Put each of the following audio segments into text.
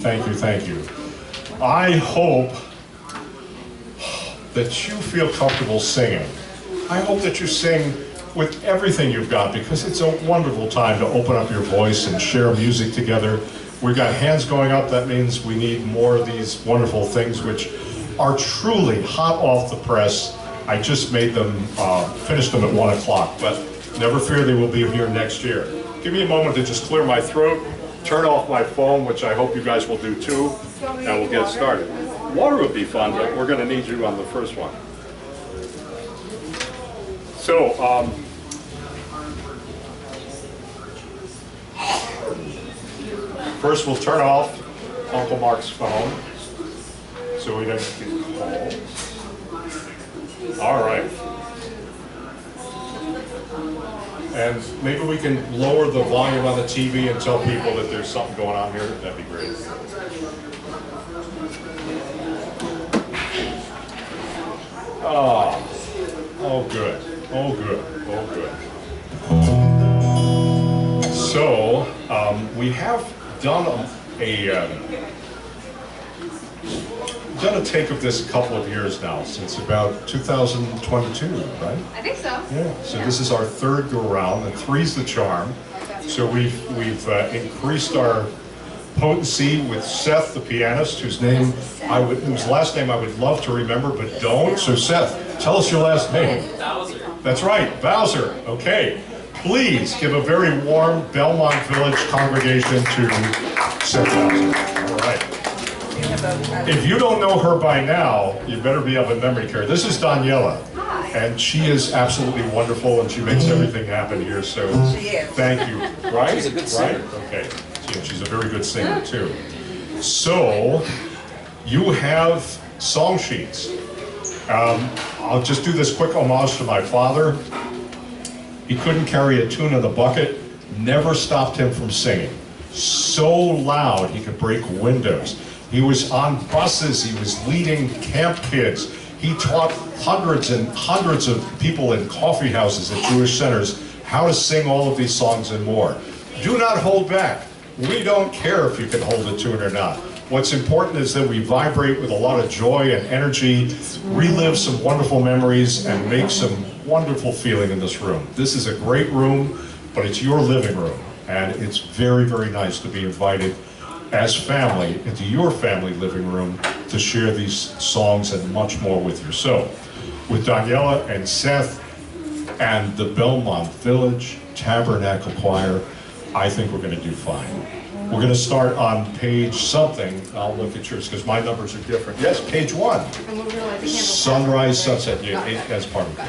Thank you, thank you. I hope that you feel comfortable singing. I hope that you sing with everything you've got, because it's a wonderful time to open up your voice and share music together. We've got hands going up. That means we need more of these wonderful things, which are truly hot off the press. I just made them, finished them at 1 o'clock, but never fear, they will be here next year. Give me a moment to just clear my throat, turn off my phone, which I hope you guys will do too, and we'll get started. Water would be fun, but we're going to need you on the first one. So, first we'll turn off Uncle Mark's phone, so we don't get calls. All right. And maybe we can lower the volume on the TV and tell people that there's something going on here. That'd be great. Oh good. Oh good. Oh good. So we have done a take of this a couple of years now, since about 2022, right? I think so. Yeah. So this is our third go around, and three's the charm. So we've increased our potency with Seth, the pianist, whose last name I would love to remember, but don't. So Seth, tell us your last name. Bowser. That's right, Bowser. Okay. Please give a very warm Belmont Village congregation to Seth Bowser. All right. If you don't know her by now, you better be of a memory care. This is Daniella. Hi. And she is absolutely wonderful, and she makes everything happen here, so thank you. Right? She's a good singer. Right? Okay. She's a very good singer, too. So, you have song sheets. I'll just do this quick homage to my father. He couldn't carry a tune in a bucket, never stopped him from singing. So loud he could break windows. He was on buses, he was leading camp kids. He taught hundreds and hundreds of people in coffee houses at Jewish centers how to sing all of these songs and more. Do not hold back. We don't care if you can hold a tune or not. What's important is that we vibrate with a lot of joy and energy, relive some wonderful memories, and make some wonderful feeling in this room. This is a great room, but it's your living room, and it's very, very nice to be invited as family into your family living room to share these songs and much more with you. So, with Daniella and Seth and the Belmont Village Tabernacle Choir, I think we're going to do fine. We're going to start on page something. I'll look at yours because my numbers are different. Yes, page 1. Sunrise, sunset. Yeah, that's part of it.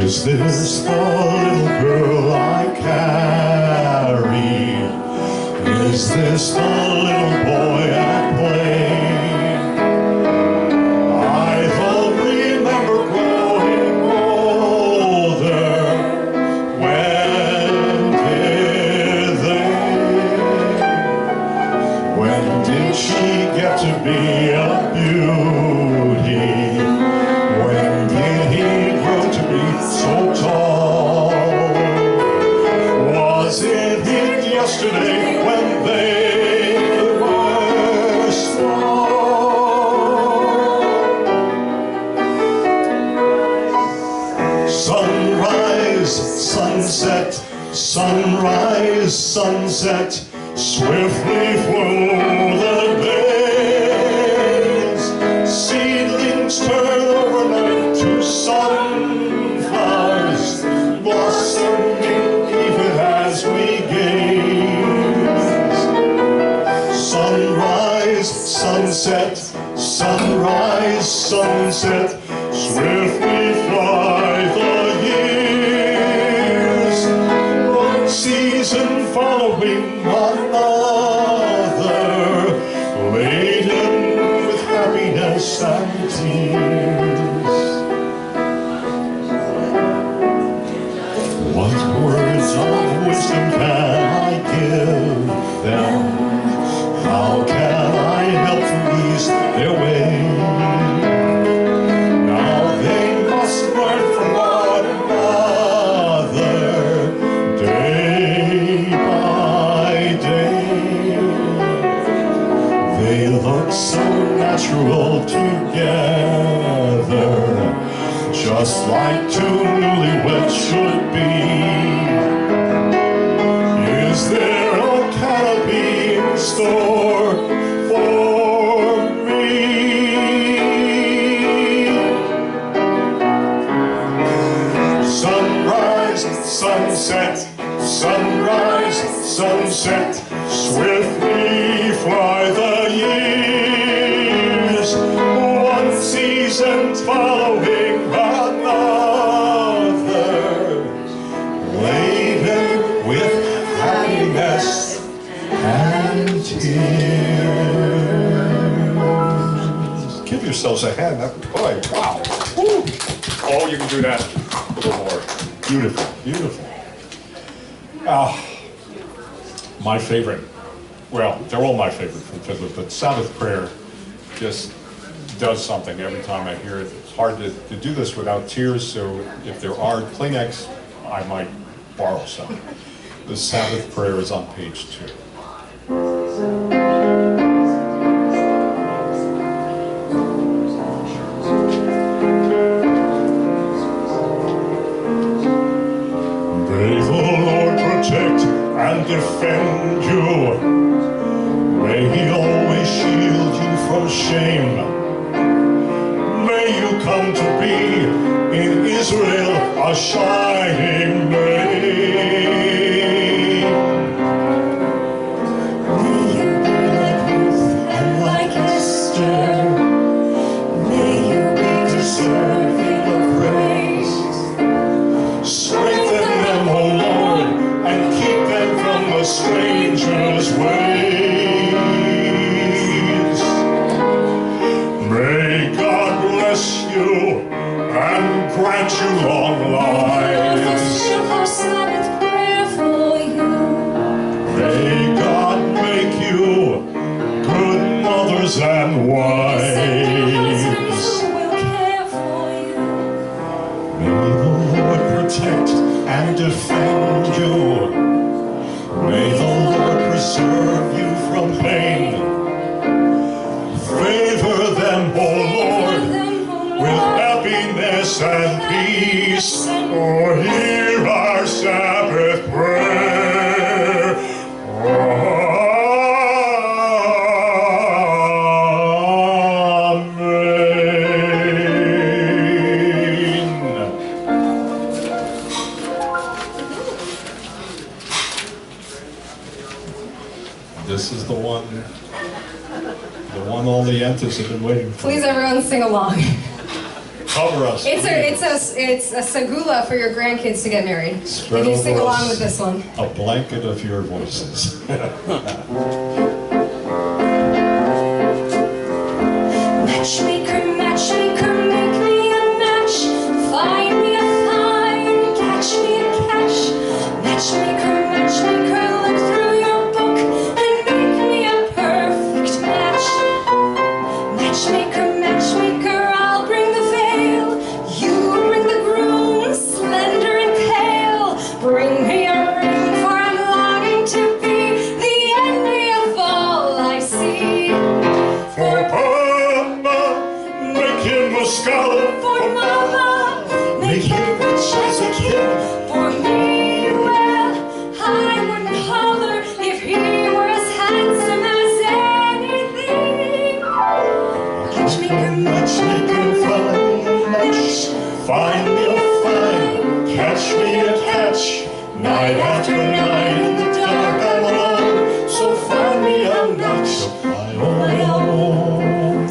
Is this the little girl I carry? Is this the little boy I play? I don't remember growing older. When did they? When did she get to be a beauty? When did he grow to be so tall? Was it yesterday when they were small? Sunrise, sunset, sunrise, sunset, swiftly flew the days. Seedlings turn overnight to sunflowers, blossoming even as we gaze. Sunrise, sunset, sunrise, sunset, swiftly fly the years. One season following another, laden with happiness and tears. What words of wisdom can I give them? How can I help They look so natural together, just like two newlyweds should be. Is there a canopy in store for me? Sunrise, sunset, sunrise, sunset, swiftly fly the years, one season following another, laden with happiness and tears. Give yourselves a hand. Boy, wow. Woo. Oh, you can do that a little more. Beautiful, beautiful. My favorite, well, they're all my favorite from Fiddler, but Sabbath Prayer just does something every time I hear it. It's hard to do this without tears, so if there are Kleenex, I might borrow some. The Sabbath Prayer is on page 2. May the Lord protect and defend you. May He always shield you from shame. May you come to be in Israel a shining name. May you be like Ruth and like Esther. May you be deserving of praise. Strengthen them, O Lord, and keep them from the stranger's ways. May God bless you and grant you long lives. Sabbath prayer for you. May God make you good mothers and wives. May the Lord protect and defend you. May the Lord preserve you from pain. Favor them, O Lord, with happiness and peace. Oh, hear our Sabbath prayer. Amen. This is the one all the Yentas have been waiting for. Please, everyone, sing along. Cover us. It's a segula for your grandkids to get married. Spread Can you over sing along us with this one? A blanket of your voices. Matchmaker, matchmaker, make me a match. Find me a find, catch me a catch. Matchmaker, matchmaker, look through your book and make me a perfect match. Matchmaker, matchmaker, I'll bring the veil. You bring the groom, slender and pale. Bring me a ring, for I'm longing to be the envy of all I see. For Papa, make him a scholar. For Mama, make him rich as a king. For me, well, I wouldn't holler if he were as handsome as anything. Matchmaker, matchmaker, find me a match. Find me a find, catch me a catch. Night after night in the dark I'm alone, so find me a match of my own.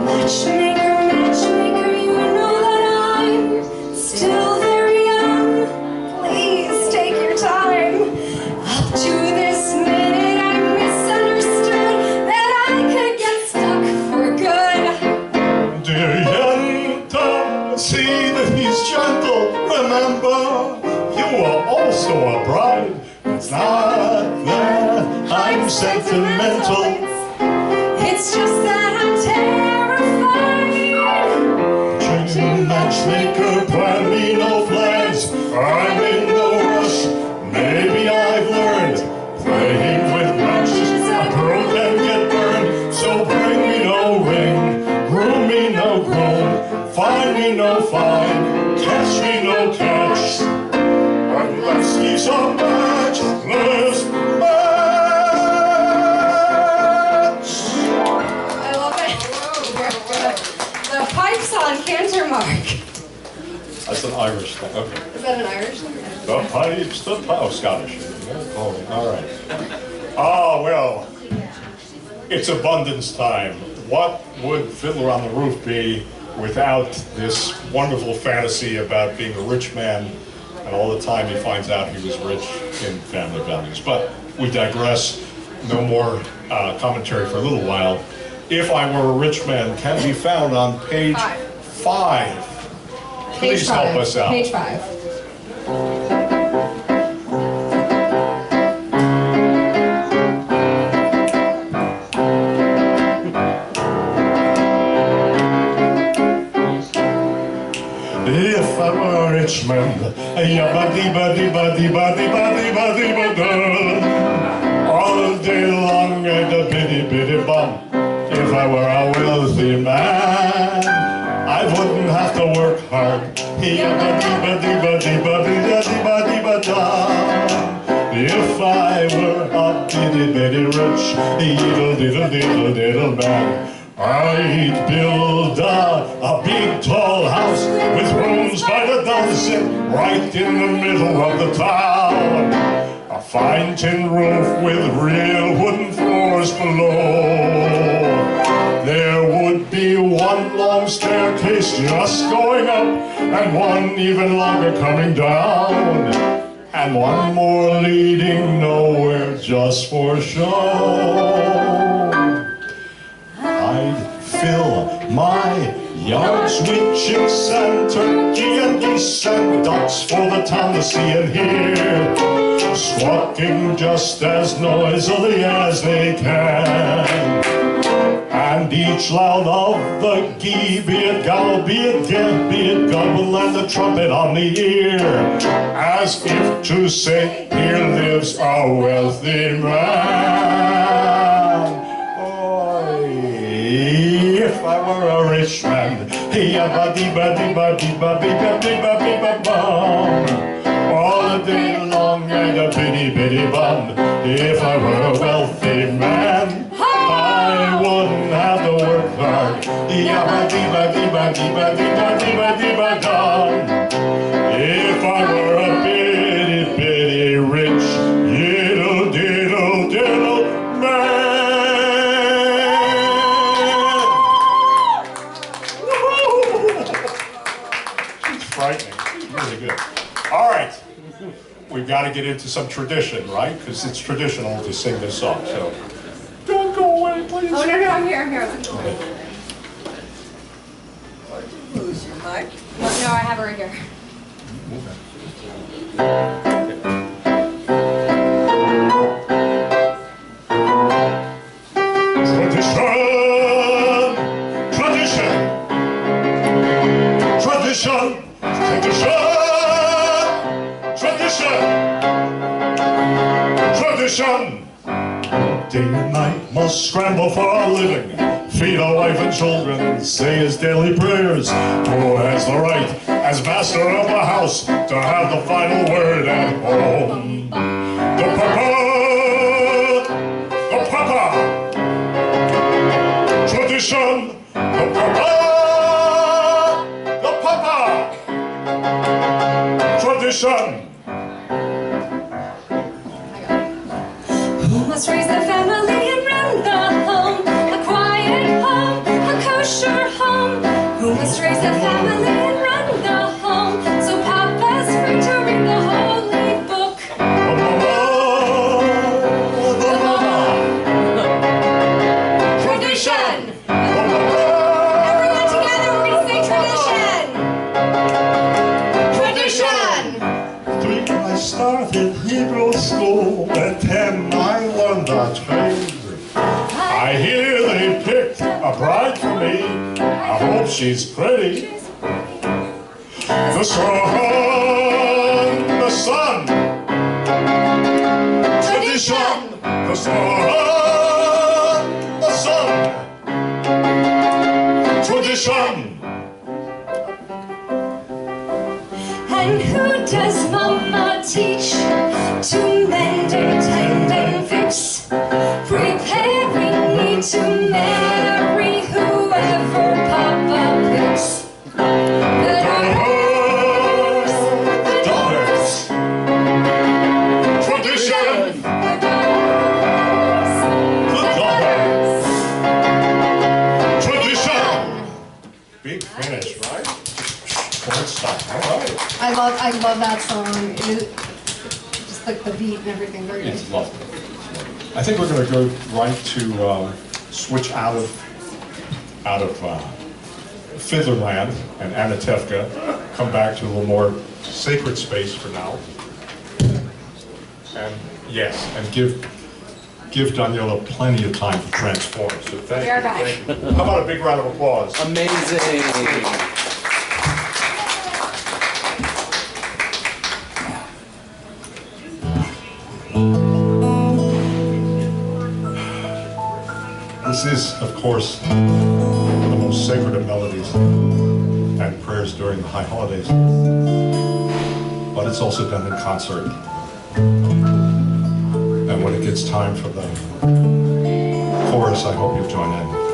Matchmaker, matchmaker, you know that I'm still very young. Please take your time. Up to this minute I misunderstood that I could get stuck for good. Dear Yenta, see that he's gentle. Remember, you are also a bride. It's not that I'm sentimental. It's just that I'm terrified. Matchmaker, plan me no plans. I'm in no rush. Maybe I've learned playing with matches. A girl that's an Irish thing. Okay. Is that an Irish thing? The pipes, oh, Scottish. Oh, all right. Ah, well, it's abundance time. What would Fiddler on the Roof be without this wonderful fantasy about being a rich man and all the time he finds out he was rich in family values? But we digress. No more commentary for a little while. If I Were a Rich Man can be found on page 5. Please help us out. Page 5. If I were a rich man, all day long and a bitty bum. If I were a wealthy man, I wouldn't have to work hard. If I were a bitty rich diddle man, I'd build a big tall house with rooms by the dozen right in the middle of the town. A fine tin roof with real wooden floors below. There would be one long staircase just going up and one even longer coming down. And one more leading nowhere just for show. I'd fill my yards with chicks and turkey and geese and ducks for the town to see and hear, squawking just as noisily as they can. And each loud of the gee, be it gowl, be it gab, be it gobble, and the trumpet on the ear, as if to say, here lives a wealthy man. Oh, if I were a rich man, all the day long and a bitty bum. If I were a wealthy man, I wouldn't have to work hard. If I were a bitty rich diddle man. It's frightening. It's really good. All right. We've got to get into some tradition, right? Because it's traditional to sing this song. So don't go away, please. Oh, no, I'm here. Okay. Lose your mic. No, I have it right here. Tradition. Day and night must scramble for a living, feed a wife and children, say his daily prayers. Who has the right, as master of the house, to have the final word at home? The papa, tradition. The papa, tradition. Who must raise the family and run the home? A quiet home, a kosher home. Who must raise the family and run the home? So Papa's free to read the holy book. Tradition! Everyone together, we're going to say tradition! Tradition! 3, I started Hebrew school. At 10, I learned a trade. I hear they picked a bride for me. I hope she's pretty. The sun. Tradition. The sun. Tradition. And who does Mama teach to mend and tend and fix? Preparing me to marry whoever Papa picks. But finish, right? Great stuff. All right. I love that song. It is just like the beat and everything. Very good. It's lovely. I think we're going to go right to switch out of Fiddler Land and Anatevka, come back to a little more sacred space for now. And yes, and give Daniella plenty of time to transform. So thank We are you. back. Thank you. How about a big round of applause? Amazing. This is, of course, the most sacred of melodies and prayers during the high holidays. But it's also done in concert. And when it gets time for the chorus, I hope you join in.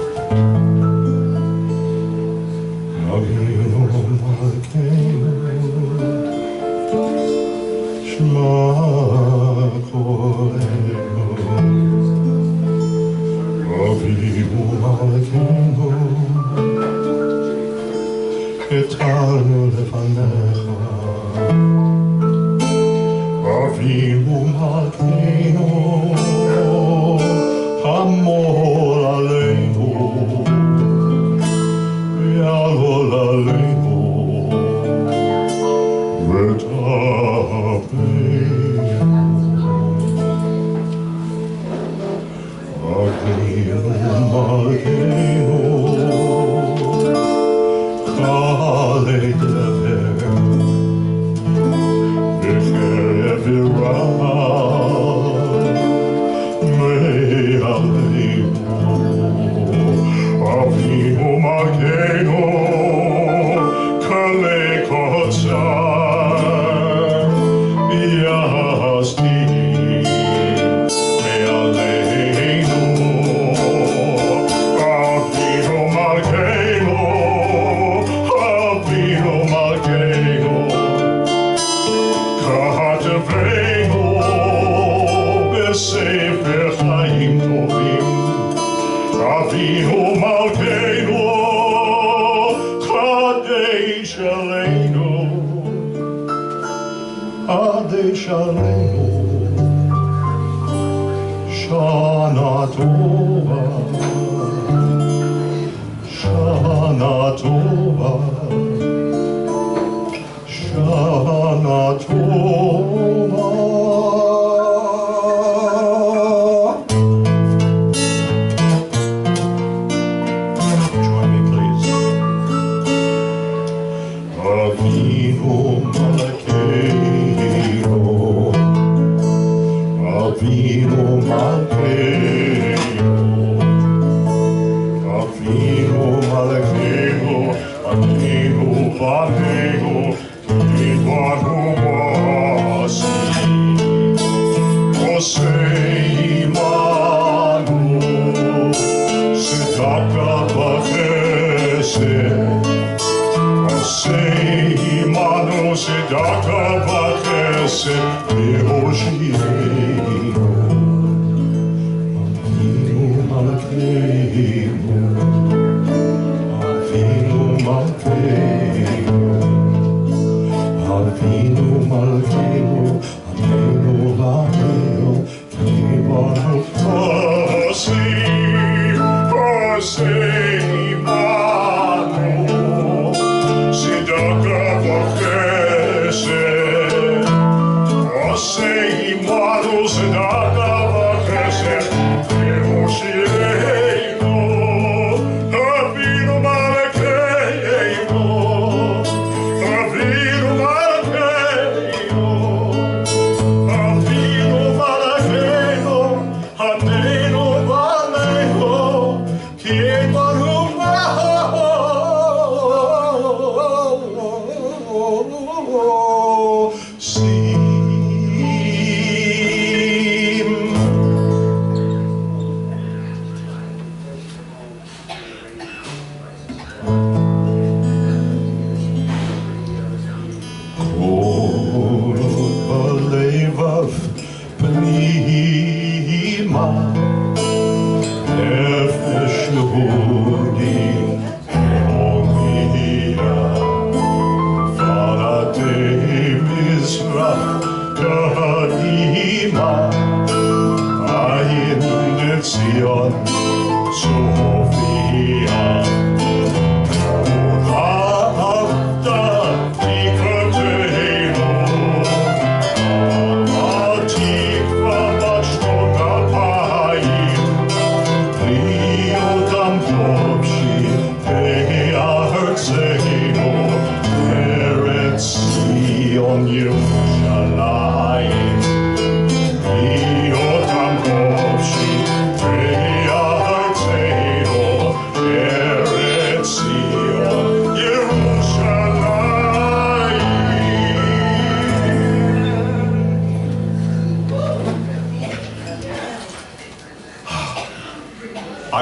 Keep on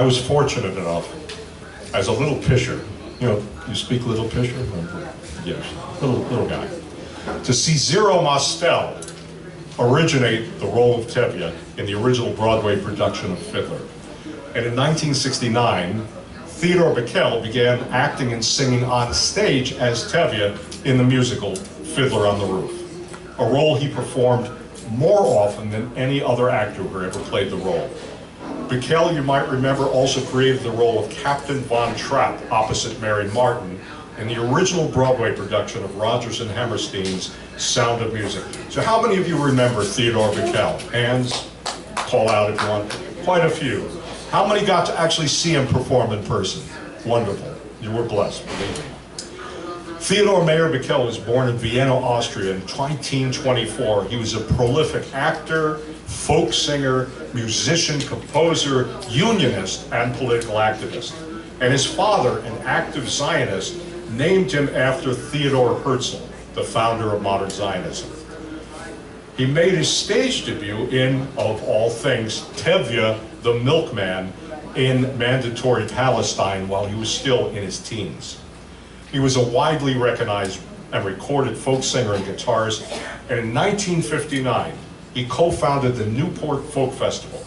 was fortunate enough, as a little pisher, you know, you speak little pisher? Yes, little guy. To see Zero Mostel originate the role of Tevye in the original Broadway production of Fiddler. And in 1969, Theodore Bikel began acting and singing on stage as Tevye in the musical Fiddler on the Roof, a role he performed more often than any other actor who ever played the role. Bikel, you might remember, also created the role of Captain Von Trapp opposite Mary Martin in the original Broadway production of Rodgers and Hammerstein's Sound of Music. So how many of you remember Theodore Bikel? Hands, call out if you want. Quite a few. How many got to actually see him perform in person? Wonderful. You were blessed, believe me. Theodore Mayer Bikel was born in Vienna, Austria in 1924. He was a prolific actor, folk singer, musician, composer, unionist, and political activist. And his father, an active Zionist, named him after Theodor Herzl, the founder of modern Zionism. He made his stage debut in, of all things, Tevye the Milkman in Mandatory Palestine while he was still in his teens. He was a widely recognized and recorded folk singer and guitarist, and in 1959, he co-founded the Newport Folk Festival.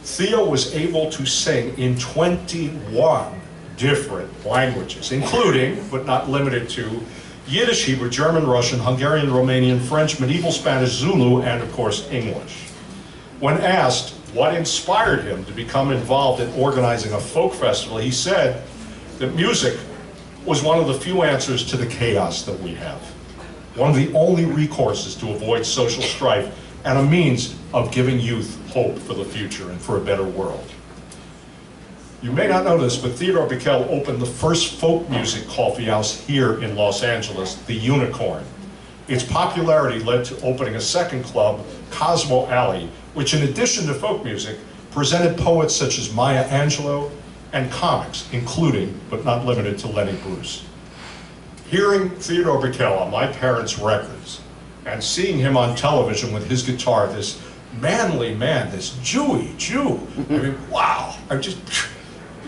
Theo was able to sing in 21 different languages, including, but not limited to, Yiddish, Hebrew, German, Russian, Hungarian, Romanian, French, medieval Spanish, Zulu, and of course, English. When asked what inspired him to become involved in organizing a folk festival, he said that music was one of the few answers to the chaos that we have. One of the only recourses to avoid social strife and a means of giving youth hope for the future and for a better world. You may not know this, but Theodore Bikel opened the first folk music coffee house here in Los Angeles, the Unicorn. Its popularity led to opening a second club, Cosmo Alley, which in addition to folk music, presented poets such as Maya Angelou and comics, including, but not limited to, Lenny Bruce. Hearing Theodore Bikel on my parents' records and seeing him on television with his guitar, this manly man, this Jewy Jew, I mean, wow, I'm just,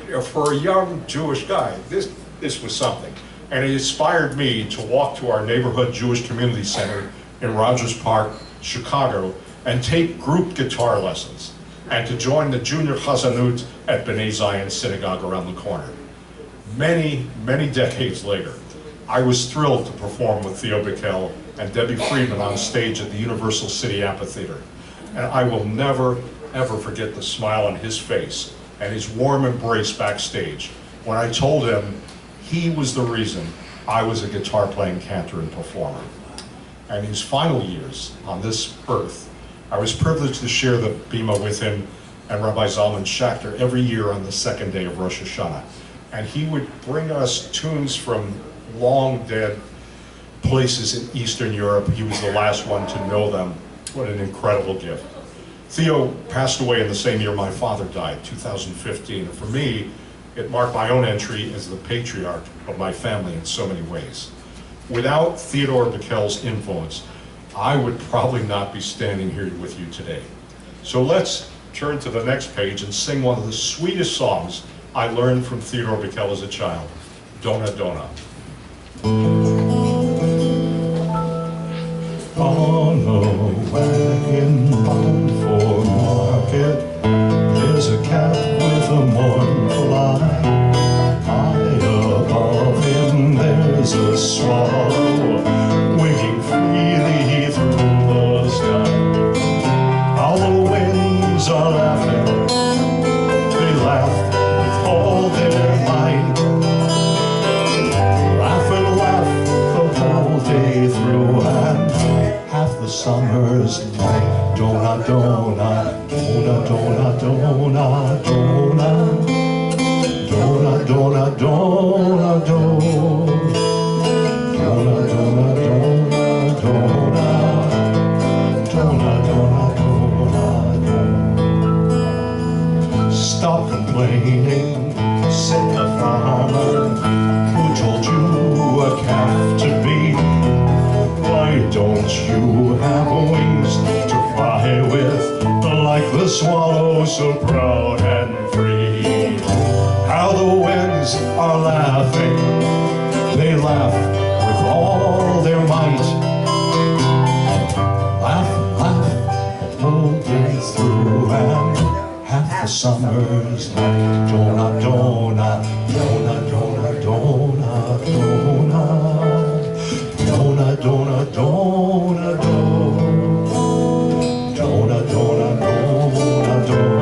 you know, for a young Jewish guy, this was something. And it inspired me to walk to our neighborhood Jewish community center in Rogers Park, Chicago, and take group guitar lessons, and to join the junior chazanut at B'nai Zion Synagogue around the corner. Many, many decades later, I was thrilled to perform with Theo Bikel and Debbie Friedman on stage at the Universal City Amphitheater. And I will never, ever forget the smile on his face and his warm embrace backstage when I told him he was the reason I was a guitar-playing cantor and performer. And in his final years on this earth, I was privileged to share the bima with him and Rabbi Zalman Schachter every year on the second day of Rosh Hashanah. And he would bring us tunes from long dead places in Eastern Europe. He was the last one to know them. What an incredible gift. Theo passed away in the same year my father died, 2015. And for me, it marked my own entry as the patriarch of my family in so many ways. Without Theodore Bikel's influence, I would probably not be standing here with you today. So let's turn to the next page and sing one of the sweetest songs I learned from Theodore Bikel as a child, Dona Dona. On a wagon bound for market, there's a cat with a mournful eye. High above him there's a swallow winging freely through the sky. All the winds are laughing, they laugh with all their might. Laugh and laugh the whole day through, and half the summer's night. Dona, dona, dona, dona, dona, dona, dona, dona, dona, dona. Dona, dona, dona, dona, dona, dona, dona. Stop complaining, said the farmer, who told you a calf to be. Why don't you have wings to fly with, like the swallow so proud and free? how the winds are laughing. They laugh with all their might. Laugh, laugh, the whole day through, and half the summer's night. Donut, donut, donut, donut, donut, donut. Donut, donut, donut, donut. Donut, donut, donut, donut.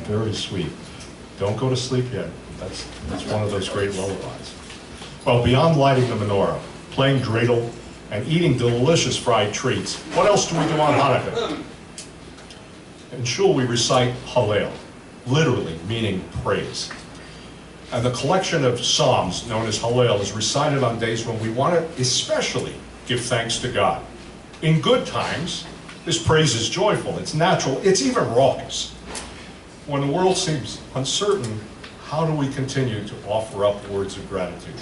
Very sweet. Don't go to sleep yet. That's one of those great lullabies. Well, beyond lighting the menorah, playing dreidel, and eating delicious fried treats, what else do we do on Hanukkah? In shul, we recite Hallel, literally meaning praise. And the collection of psalms known as Hallel is recited on days when we want to especially give thanks to God. In good times, this praise is joyful, it's natural, it's even raucous. When the world seems uncertain, how do we continue to offer up words of gratitude?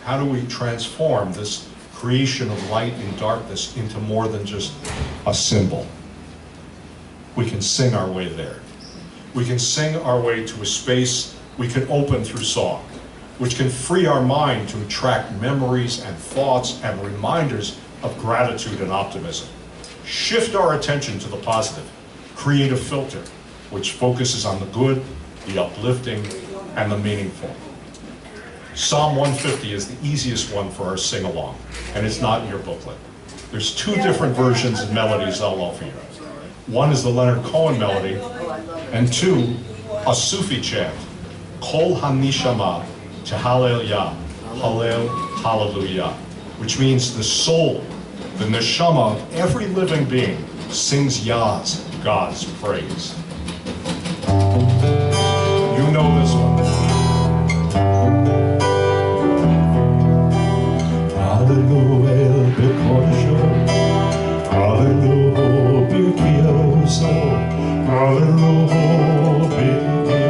How do we transform this creation of light and darkness into more than just a symbol? We can sing our way there. We can sing our way to a space we can open through song, which can free our mind to attract memories and thoughts and reminders of gratitude and optimism. Shift our attention to the positive. Create a filter which focuses on the good, the uplifting, and the meaningful. Psalm 150 is the easiest one for our sing-along, and it's not in your booklet. There's two different versions and melodies I'll offer you. One is the Leonard Cohen melody, and two, a Sufi chant, Kol HaNishama Tehalel Yah, Hallel, Hallelujah, which means the soul, the neshama of every living being sings Yah's, God's praise. You know this one. Hallelujah, Bekorsho, Hallelujah, Bekioso, Hallelujah,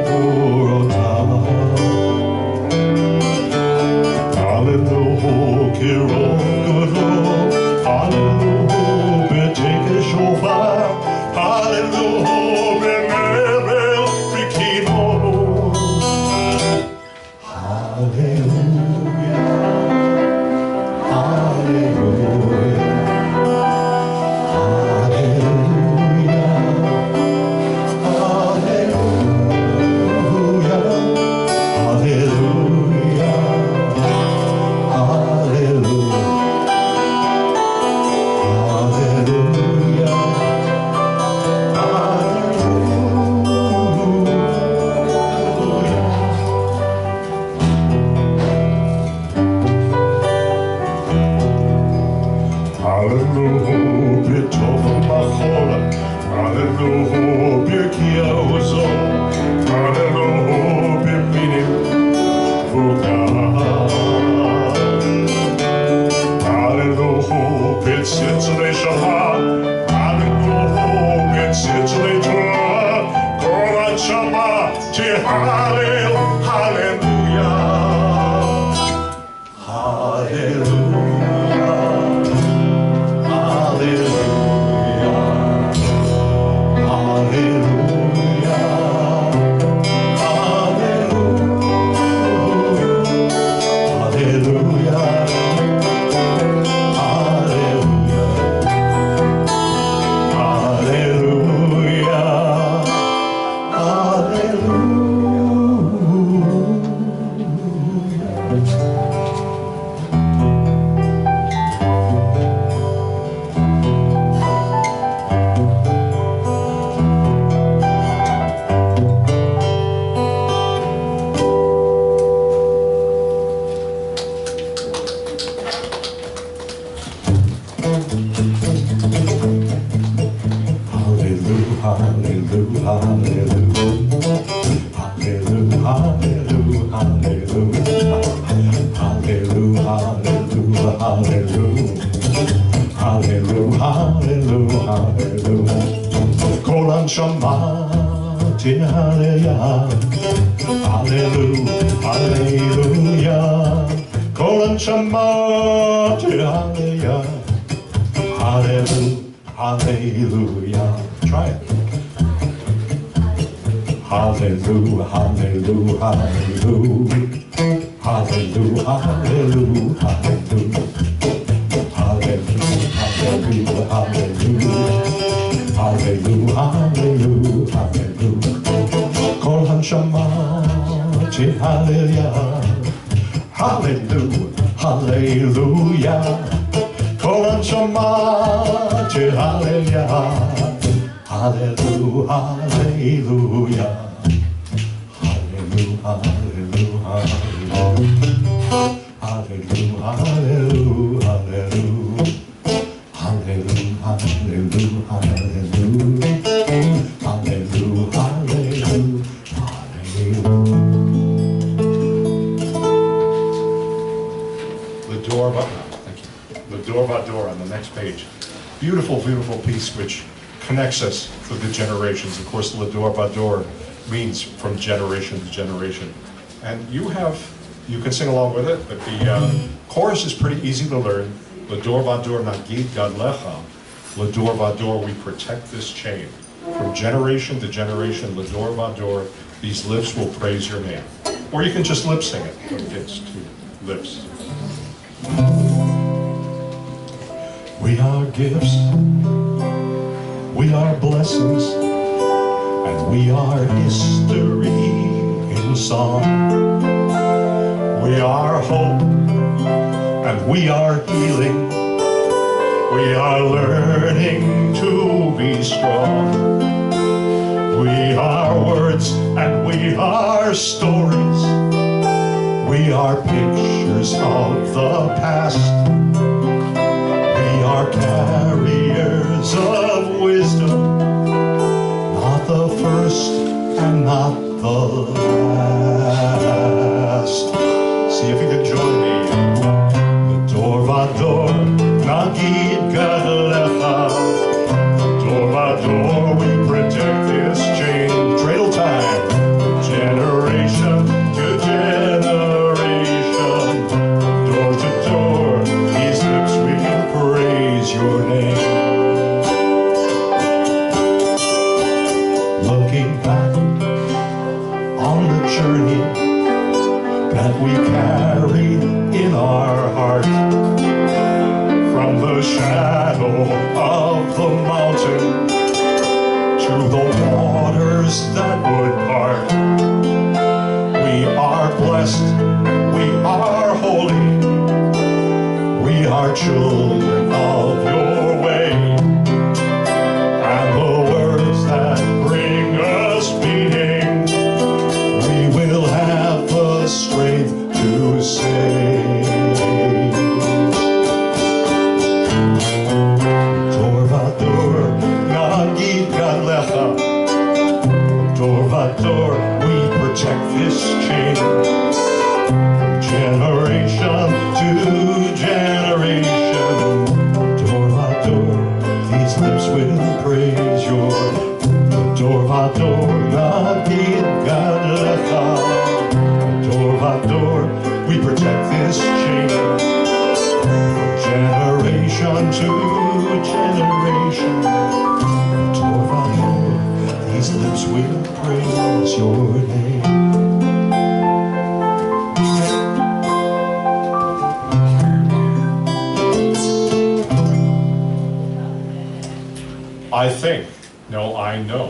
Bekiborota, Hallelujah, Kirogolo, Hallelujah, Betekeshova, Hallelujah, שמעתי עליה, הללויה, הללויה. כל שמעתי עליה, hallelujah. Try it. Hallelujah, hallelujah, hallelujah. Hallelujah, hallelujah, hallelujah. Hallelujah, hallelujah, hallelujah. Hallelujah, hallelujah, hallelujah. Kol hanshama hallelujah. Hallelujah, hallelujah. Kol hanshama hallelujah. Hallelujah, hallelujah. Hallelujah, hallelujah, hallelujah. Hallelujah, hallelujah, hallelujah. Hallelujah, hallelujah, hallelujah. Hallelujah, hallelujah, hallelujah. L'Ador Vador on the next page. Beautiful, beautiful piece which connects us through the generations. Of course, L'Ador Vador means from generation to generation. And you can sing along with it, but the chorus is pretty easy to learn. L'Ador Vador Nagid Gadlecha. L'Ador Vador, we protect this chain. From generation to generation, L'Ador Vador, these lips will praise your name. Or you can just lip sing it, but it's two lips. We are gifts, we are blessings, and we are history in song. We are hope, and we are healing. We are learning to be strong. We are words, and we are stories. We are pictures of the past. We are carriers of wisdom, not the first and not the last. See if you can join me. L'Ador Vador, Nagid Gadlecha. L'Ador Vador, we protect this chain. Dreidel time, generation to generation. Door to door, these lips will praise your name. Looking back on the journey that we carry in our heart, from the shadow of the mountain to the waters that would part. We are blessed, we are holy, we are children of your way, and the words that bring us meaning, we will have the strength to say. L'Ador Vador, Nagid Gadlecha. L'Ador Vador, we protect this chain. Generation to generation. L'Ador Vador, these lips will praise your. L'Ador Vador, Nagid Gadlecha. L'Ador Vador, we protect this chain. Generation to generation. L'Ador Vador, these lips will praise your name. I know,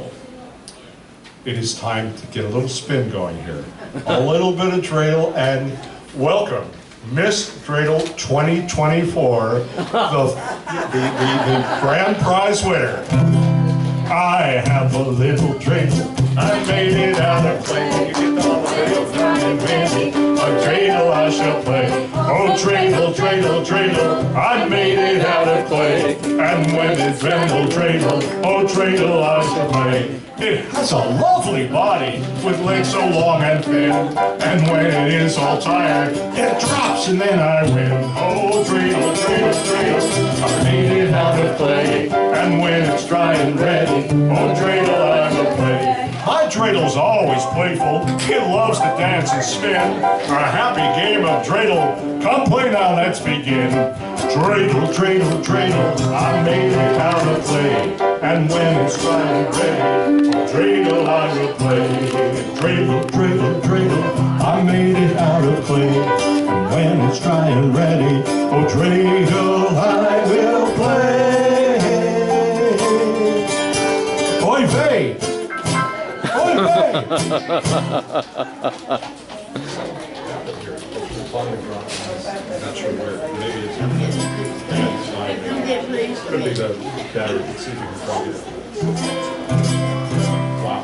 it is time to get a little spin going here. A little bit of dreidel, and welcome, Miss Dreidel 2024, the grand prize winner. I have a little dreidel, I made it out of clay. You get all the way up and baby, a dreidel I shall play. Oh dreidel, dreidel, dreidel, I made it out of clay. And when it's dreidel, dreidel, oh dreidel I shall play. It has a lovely body with legs so long and thin, and when it is all tired, it drops and then I win. Oh dreidel, dreidel, dreidel, I made it out of clay. And when it's dry and ready, oh dreidel I will play. My dreidel's always playful, it loves to dance and spin. A happy game of dreidel, come play now, let's begin. Dreidel, dreidel, dreidel, I made it out of clay. And when it's dry and ready, oh dreidel I will play. Dreidel, dreidel, dreidel, I made it out of clay. And when it's dry and ready, oh dreidel I will play. Oy vey! Oy vey! Not sure where, maybe it's could be the battery. Let's see if you can plug it in. Wow.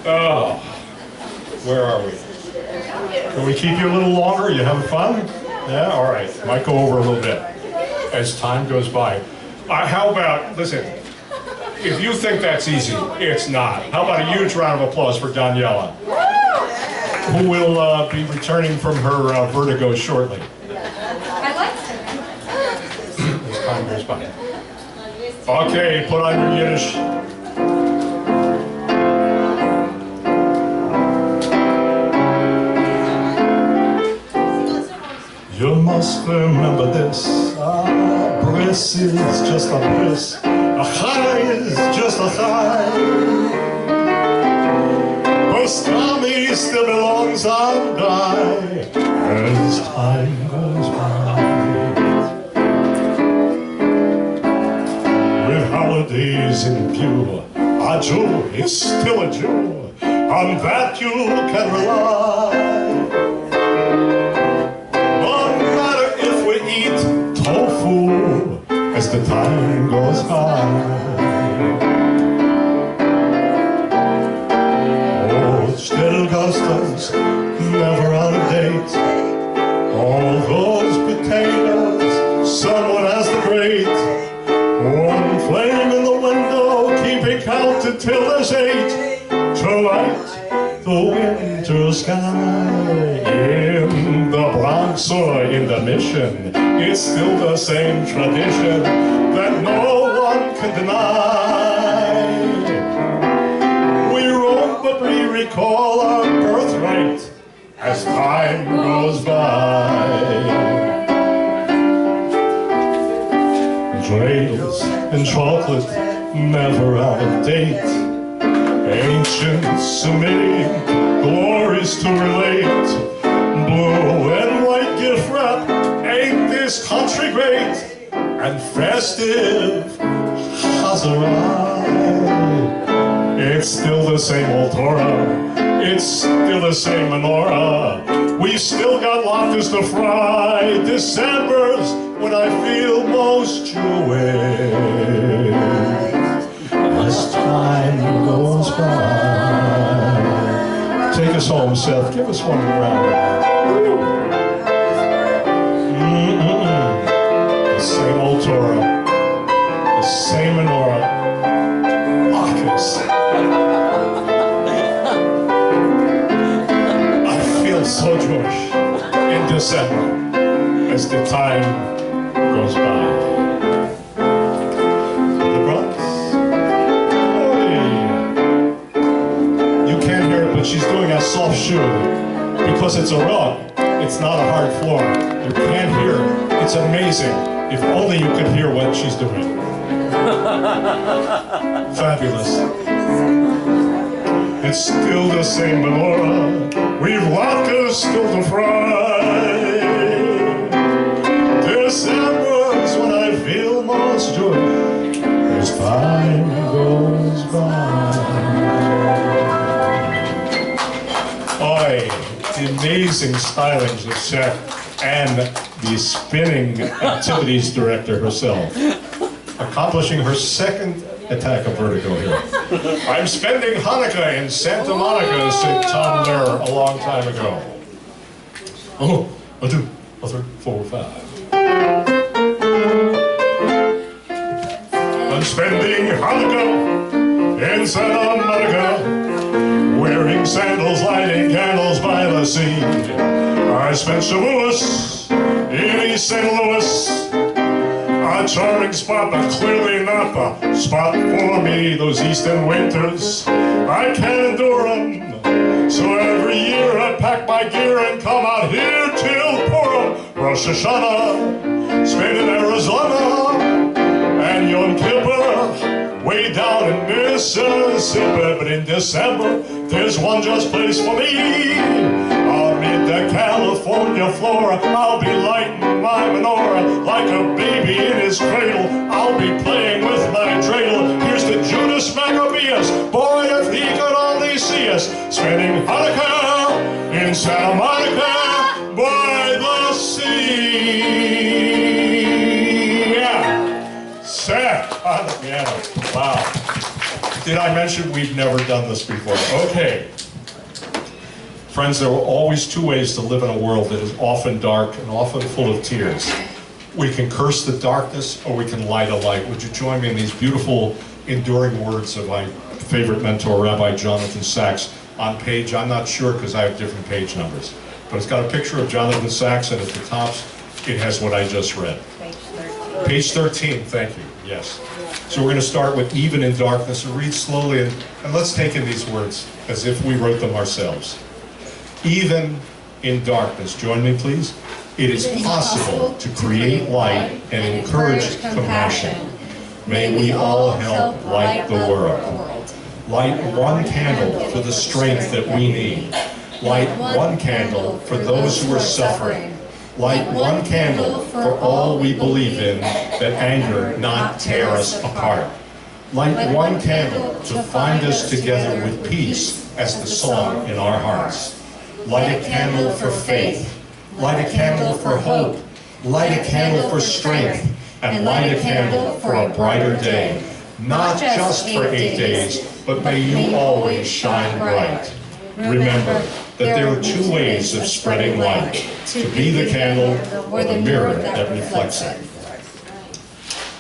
Oh, where are we? Can we keep you a little longer? You having fun? Yeah, all right. Might go over a little bit as time goes by. How about, listen, if you think that's easy, it's not. How about a huge round of applause for Daniella, who will be returning from her vertigo shortly. I like it. As time goes by. Okay, put on your Yiddish. You must remember this, a bris is just a bris, a chai is just a chai. Pastrami still belongs on die as time goes by. With holidays in view, a Jew is still a Jew, on that you can rely. As the time goes by, oh, still customs, never out of date. All those potatoes, someone has to grate. One flame in the window, keeping count until there's 8. To light the winter sky. In the Bronx or in the Mission, it's still the same tradition that no one can deny. We roam, but we recall our birthright as time goes by. Dreidels and chocolate, never out of date. Ancient Semitic glories to relate. Blue and white gift wrap, ain't this country great? And festive Hazarai. It's still the same old Torah, it's still the same menorah. We've still got latkes to fry. December's when I feel most Jewish. As time goes by. Take us home, Seth. Give us one round. The same old Torah, the same menorah. Latkes. I feel so Jewish in December as the time goes by. But she's doing a soft shoe because it's a rug. It's not a hard floor. You can't hear it. It's amazing. If only you could hear what she's doing. Fabulous. It's still the same menorah. We've latkes still to fry. December's when I feel most joy as time goes by. The amazing stylings of Seth and the spinning activities director herself, accomplishing her second attack of vertigo here. I'm spending Hanukkah in Santa Monica, said Tom Lehrer a long time ago. Oh, a 2, a 3, 4, 5. I'm spending Hanukkah in Santa Monica, wearing sandals, lighting candles by the sea. I spent Shavuos in East St. Louis. A charming spot, but clearly not the spot for me. Those eastern winters, I can't endure them. So every year I pack my gear and come out here till Purim, Rosh Hashanah, spend in Arizona, and Yom Kippur, way down in Mississippi. But in December, there's one just place for me. I'll meet the California flora. I'll be lighting my menorah like a baby in his cradle. I'll be playing with my dreidel. Here's the Judas Maccabeus. Boy, if he could only see us spending Hanukkah in Santa Monica by the sea. Yeah. Seth on the piano. Wow. Did I mention we've never done this before? Okay. Friends, there are always two ways to live in a world that is often dark and often full of tears. We can curse the darkness or we can light a light. Would you join me in these beautiful, enduring words of my favorite mentor, Rabbi Jonathan Sachs, on page, I'm not sure because I have different page numbers, but it's got a picture of Jonathan Sachs, and at the top it has what I just read. Page 13, thank you, yes. So we're going to start with even in darkness and read slowly, and let's take in these words as if we wrote them ourselves. Even in darkness, join me please. It is possible to create light and encourage compassion. May we all help light the world. Light one candle for the strength that we need. Light one candle for those who are suffering. Light one candle for all we believe in, that anger not tear us apart. Light one candle to find us together with peace as the song in our hearts. Light a candle for faith. Light a candle for hope. Light a candle for strength. And light a candle for a brighter day. Not just for 8 days, but may you always shine bright. Remember that there are two ways of spreading light: to be the candle or the mirror that reflects it.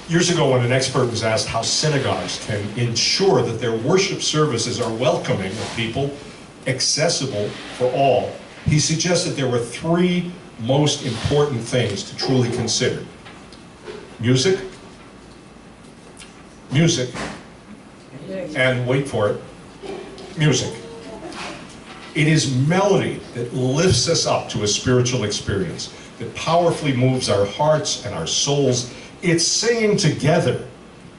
Years ago, when an expert was asked how synagogues can ensure that their worship services are welcoming of people, accessible for all, he suggested there were three most important things to truly consider. Music, and wait for it, music. It is melody that lifts us up to a spiritual experience, that powerfully moves our hearts and our souls. It's singing together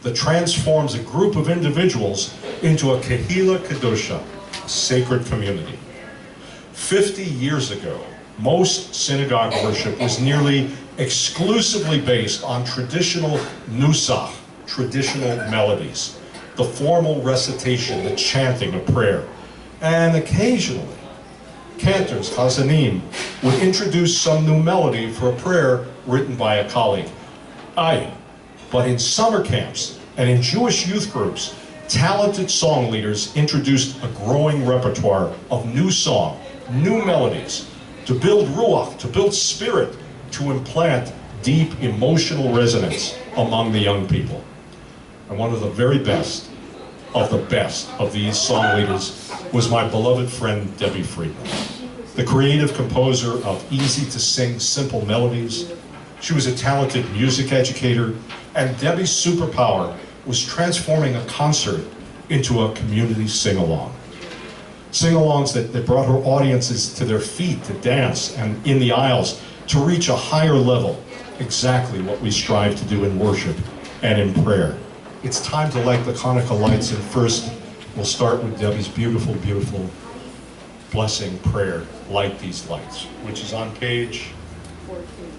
that transforms a group of individuals into a Kehila Kedusha, a sacred community. 50 years ago, most synagogue worship was nearly exclusively based on traditional nusach, traditional melodies, the formal recitation, the chanting of prayer. And occasionally, cantors, chazanim, would introduce some new melody for a prayer written by a colleague. But in summer camps and in Jewish youth groups, talented song leaders introduced a growing repertoire of new song, new melodies, to build ruach, to build spirit, to implant deep emotional resonance among the young people. And one of the very best of these song leaders was my beloved friend Debbie Friedman, the creative composer of easy-to-sing simple melodies. She was a talented music educator, and Debbie's superpower was transforming a concert into a community sing-along. Sing-alongs that brought her audiences to their feet to dance and in the aisles to reach a higher level, exactly what we strive to do in worship and in prayer. It's time to light the Chanukah lights, and first we'll start with Debbie's beautiful, beautiful blessing prayer, Light These Lights, which is on page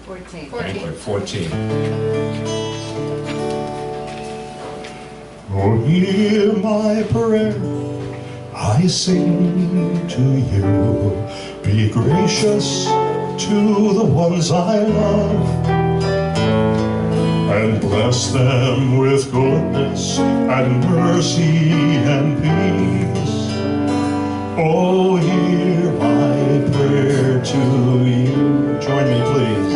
14. Thank you, 14. Oh, hear my prayer, I sing to you. Be gracious to the ones I love, and bless them with goodness and mercy and peace. Oh, hear my prayer to you. Join me, please.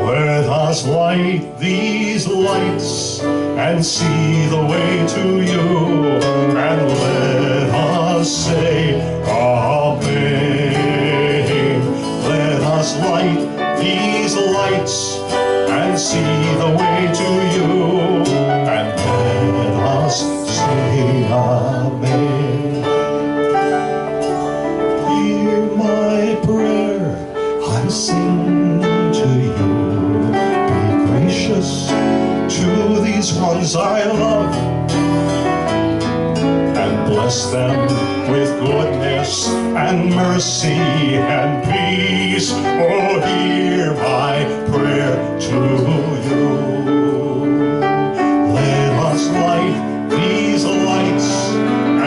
Let us light these lights and see the way to you, and let us say Amen. Let us light these lights and mercy and peace. Oh, hear my prayer to you. Let us light these lights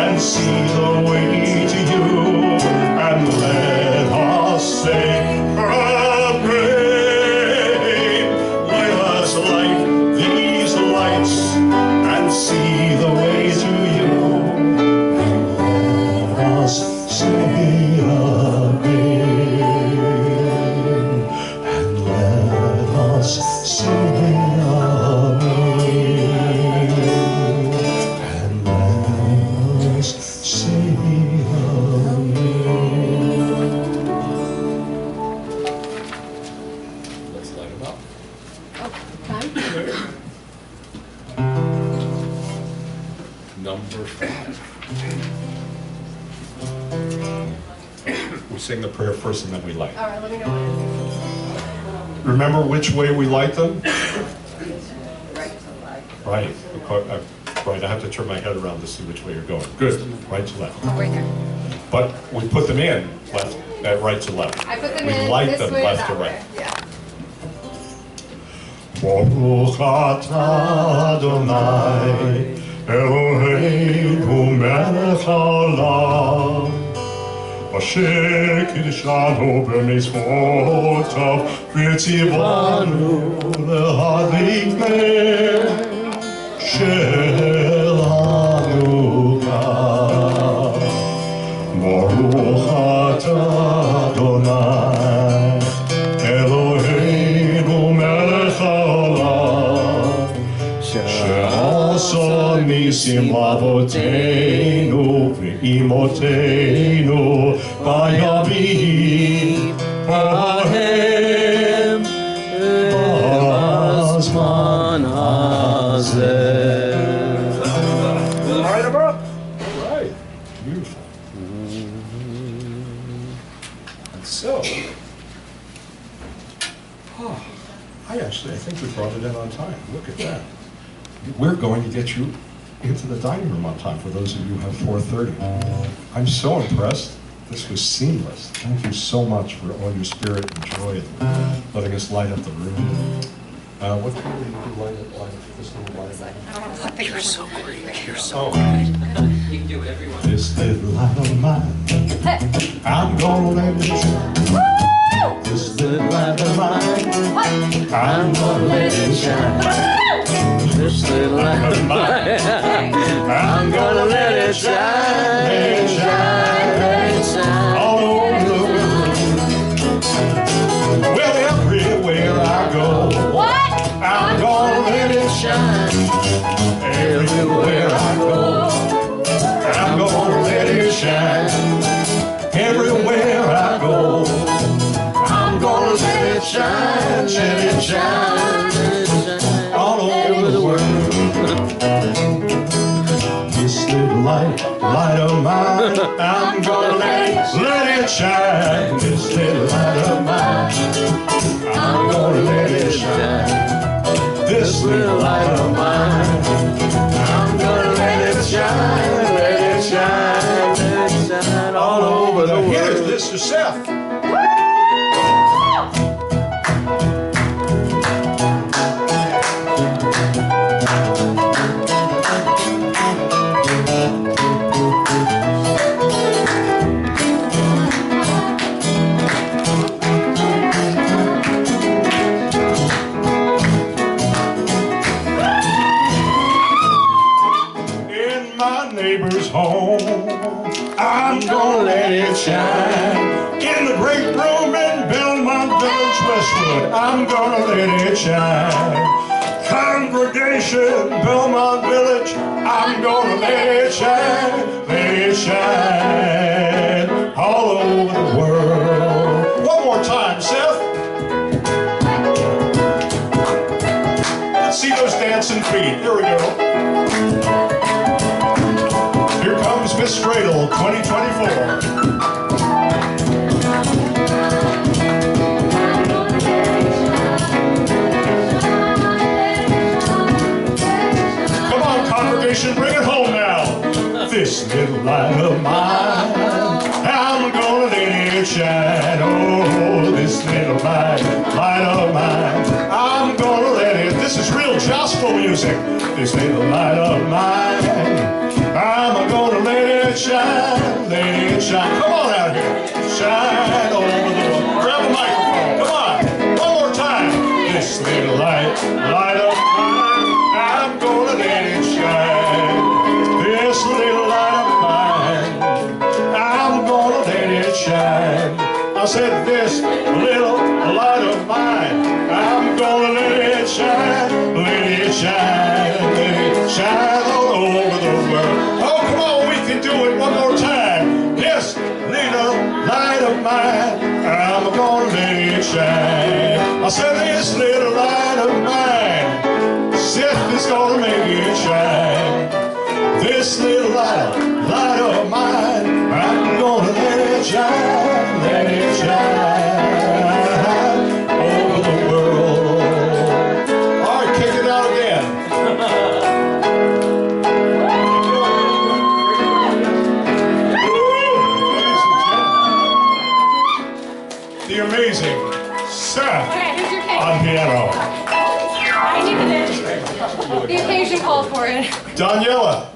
and see the way to you, and let us say a prayer. Let us light these lights and see the way to you. Let us say amen, and let us say amen, and let us say amen. Let's light them up. Time? Number 5. We sing the prayer first and then we light. All right, let me know when. Remember which way we light them? Right to light. Right. Right, I have to turn my head around to see which way you're going. Good, right to left. Right there. But we put them in left, right to left. I put them We in light this them way, left that to right. way. Yeah. Baruch atah Adonai Eloheinu melech haolam Asher kiddushanu b'mitzvotav v'tzivanu lehadlik ner shel Chanukah. Baruch atah Adonai Eloheinu melech haolam שעשה ניסים לאבותינו ואימותינו בימים ההם בזמן הזה. Light them up. Right. Beautiful. And so, I think we brought it in on time. Look at that. We're going to get you into the dining room on time for those of you who have 4:30. I'm so impressed. This was seamless. Thank you so much for all your spirit and joy and letting us light up the room. What can we do light up this little light? You're so great. You're so Oh, You can do whatever you want. this little light of mine, I'm gonna let it shine. This little light of mine, I'm gonna let it shine. This little light of mine, I'm gonna let it shine, let it shine, let it shine all over the world. Well, everywhere I go, I'm gonna let it shine. Everywhere I go, I'm gonna let it shine. Everywhere I go, I'm gonna let it shine, let it shine all over the world. This little light of mine, I'm gonna let it shine. This little light of mine, I'm gonna let it shine. This little light of mine, I'm gonna let it shine, let it shine, let it shine all over the world. Here's this is Seth. Neighbor's home, I'm gonna let it shine. In the great room in Belmont Village, Westwood, I'm gonna let it shine. Congregation, Belmont Village, I'm gonna let it shine all over the world. One more time, Seth. Let's see those dancing feet. Here we go. Here comes Miss Stradle, 2024. Come on, congregation, bring it home now. This little light of mine, I'm gonna light of mine. I'm gonna let it. This is real gospel music. This little light of mine. I'm gonna let it shine, let it shine. Come on out here. Shine over the world. Grab a microphone. Come on. One more time. This little light of mine. I'm gonna let it shine. This little light of mine. I'm gonna let it shine. I said this little light of mine. I'm gonna let it shine, let it shine, let it shine all over the world. Oh, come on, we can do it one more time. This little light of mine, I'm gonna let it shine. I said this little light of mine, Seth is gonna make it shine. This little light of mine, I'm gonna let it shine, let it shine over the world. All right, kick it out again. The amazing Seth Okay, here's your cake. on piano. I needed it. The occasion called for it. Daniella,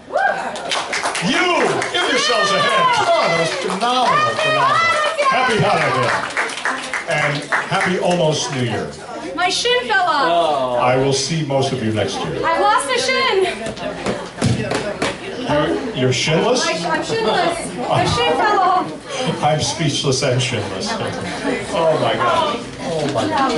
you, give yourselves a hand. Come on, that was phenomenal, phenomenal. Happy Hanukkah. And happy almost New Year. My shin fell off. I will see most of you next year. I lost a shin. You're shinless? I'm shinless. My shin fell off. I'm speechless and shinless. Oh my God. Oh my God.